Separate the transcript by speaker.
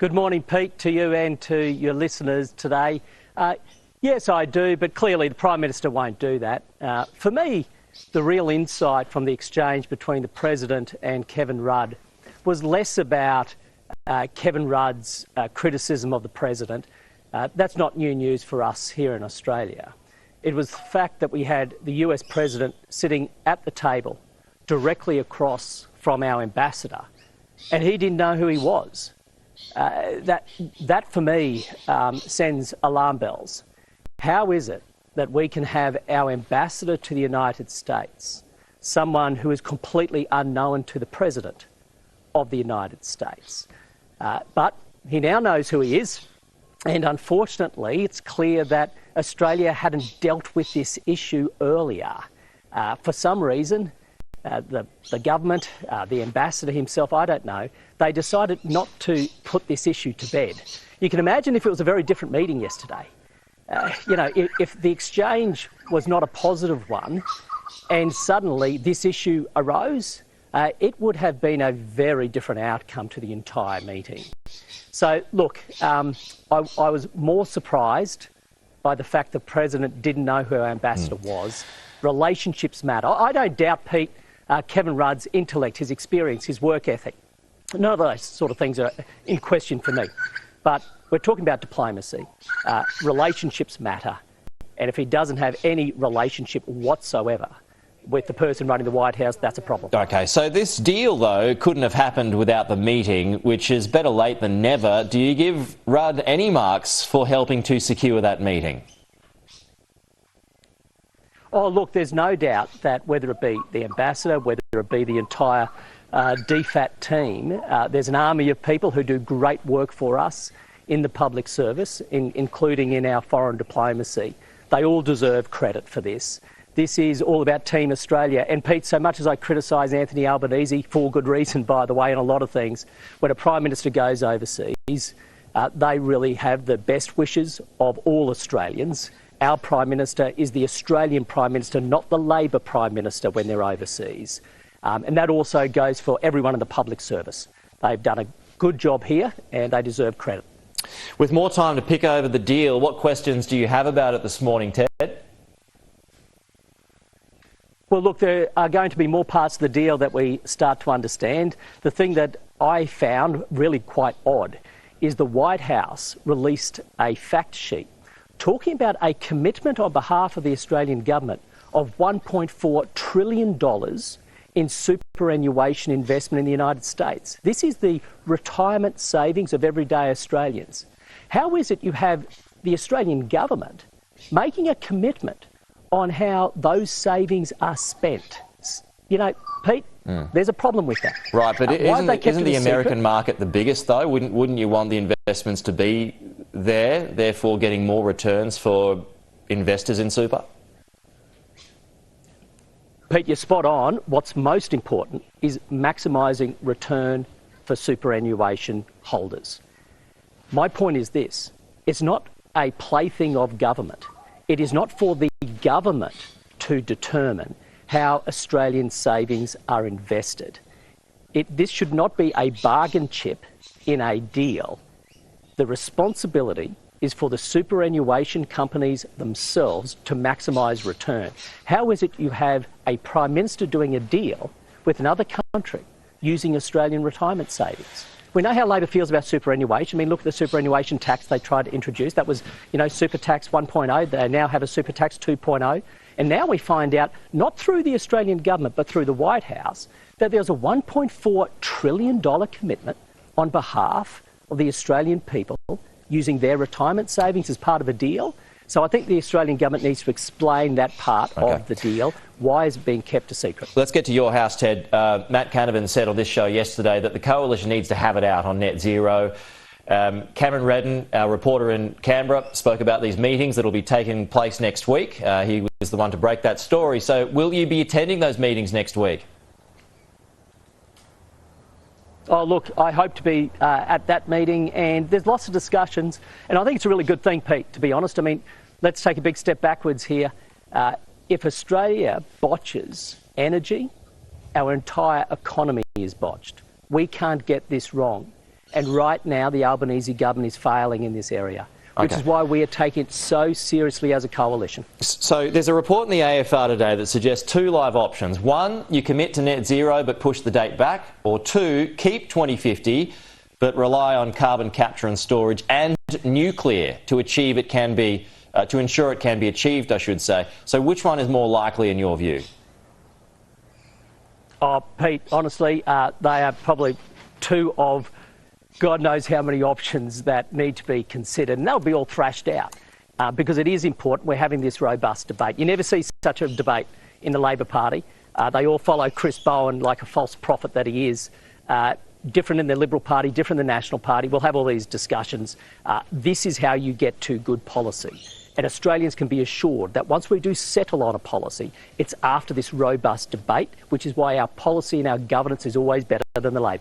Speaker 1: Good morning, Pete, to you and to your listeners today. Yes, I do, but clearly the Prime Minister won't do that. For me, the real insight from the exchange between the President and Kevin Rudd was less about Kevin Rudd's criticism of the President. That's not new news for us here in Australia. It was the fact that we had the US President sitting at the table directly across from our ambassador, and he didn't know who he was. That for me sends alarm bells. How is it that we can have our ambassador to the United States, someone who is completely unknown to the President of the United States? But he now knows who he is, and unfortunately it's clear that Australia hadn't dealt with this issue earlier. For some reason, the government, the ambassador himself, I don't know, they decided not to put this issue to bed. You can imagine if it was a very different meeting yesterday. If the exchange was not a positive one and suddenly this issue arose, it would have been a very different outcome to the entire meeting. So, look, I was more surprised by the fact the President didn't know who our ambassador was. Relationships matter. I don't doubt, Pete, Kevin Rudd's intellect, his experience, his work ethic. None of those sort of things are in question for me. But we're talking about diplomacy. Relationships matter. And if he doesn't have any relationship whatsoever with the person running the White House, that's a problem.
Speaker 2: OK, so this deal, though, couldn't have happened without the meeting, which is better late than never. Do you give Rudd any marks for helping to secure that meeting?
Speaker 1: Oh, look, there's no doubt that whether it be the ambassador, whether it be the entire DFAT team, there's an army of people who do great work for us in the public service, including in our foreign diplomacy. They all deserve credit for this. This is all about Team Australia. And Pete, so much as I criticise Anthony Albanese, for good reason, by the way, on a lot of things, when a Prime Minister goes overseas, they really have the best wishes of all Australians. Our Prime Minister is the Australian Prime Minister, not the Labor Prime Minister when they're overseas. And that also goes for everyone in the public service. They've done a good job here and they deserve credit.
Speaker 2: With more time to pick over the deal, what questions do you have about it this morning, Ted?
Speaker 1: Well, look, there are going to be more parts of the deal that we start to understand. The thing that I found really quite odd is the White House released a fact sheet talking about a commitment on behalf of the Australian government of $1.4 trillion in superannuation investment in the United States. This is the retirement savings of everyday Australians. How is it you have the Australian government making a commitment on how those savings are spent? You know, Pete, there's a problem with that.
Speaker 2: Right, but isn't the American market the biggest, though? Wouldn't you want the investments to be there, therefore getting more returns for investors in super?
Speaker 1: Pete, you're spot on. What's most important is maximising return for superannuation holders. My point is this. It's not a plaything of government. It is not for the government to determine how Australian savings are invested. This should not be a bargain chip in a deal. The responsibility is for the superannuation companies themselves to maximise return. How is it you have a Prime Minister doing a deal with another country using Australian retirement savings? We know how Labor feels about superannuation. I mean, look at the superannuation tax they tried to introduce. That was, super tax 1.0. They now have a super tax 2.0. And now we find out, not through the Australian government, but through the White House, that there's a $1.4 trillion commitment on behalf of the Australian people using their retirement savings as part of a deal. So I think the Australian government needs to explain that part of the deal. Why is it being kept a secret?
Speaker 2: Let's get to your house, Ted. Matt Canavan said on this show yesterday that the Coalition needs to have it out on net zero. Cameron Redden, our reporter in Canberra, spoke about these meetings that will be taking place next week. He was the one to break that story. So will you be attending those meetings next week?
Speaker 1: Oh, look, I hope to be at that meeting, and there's lots of discussions, and I think it's a really good thing, Pete, to be honest. I mean, let's take a big step backwards here. If Australia botches energy, our entire economy is botched. We can't get this wrong. And right now, the Albanese government is failing in this area, which is why we are taking it so seriously as a coalition.
Speaker 2: So there's a report in the AFR today that suggests two live options. One, you commit to net zero but push the date back. Or two, keep 2050 but rely on carbon capture and storage and nuclear to achieve it can be, to ensure it can be achieved, I should say. So which one is more likely in your view?
Speaker 1: Oh, Pete, honestly, they are probably two of God knows how many options that need to be considered, and they'll be all thrashed out because it is important. We're having this robust debate. You never see such a debate in the Labor Party. They all follow Chris Bowen like a false prophet that he is. Different in the Liberal Party, different in the National Party. We'll have all these discussions. This is how you get to good policy. And Australians can be assured that once we do settle on a policy, it's after this robust debate, which is why our policy and our governance is always better than the Labor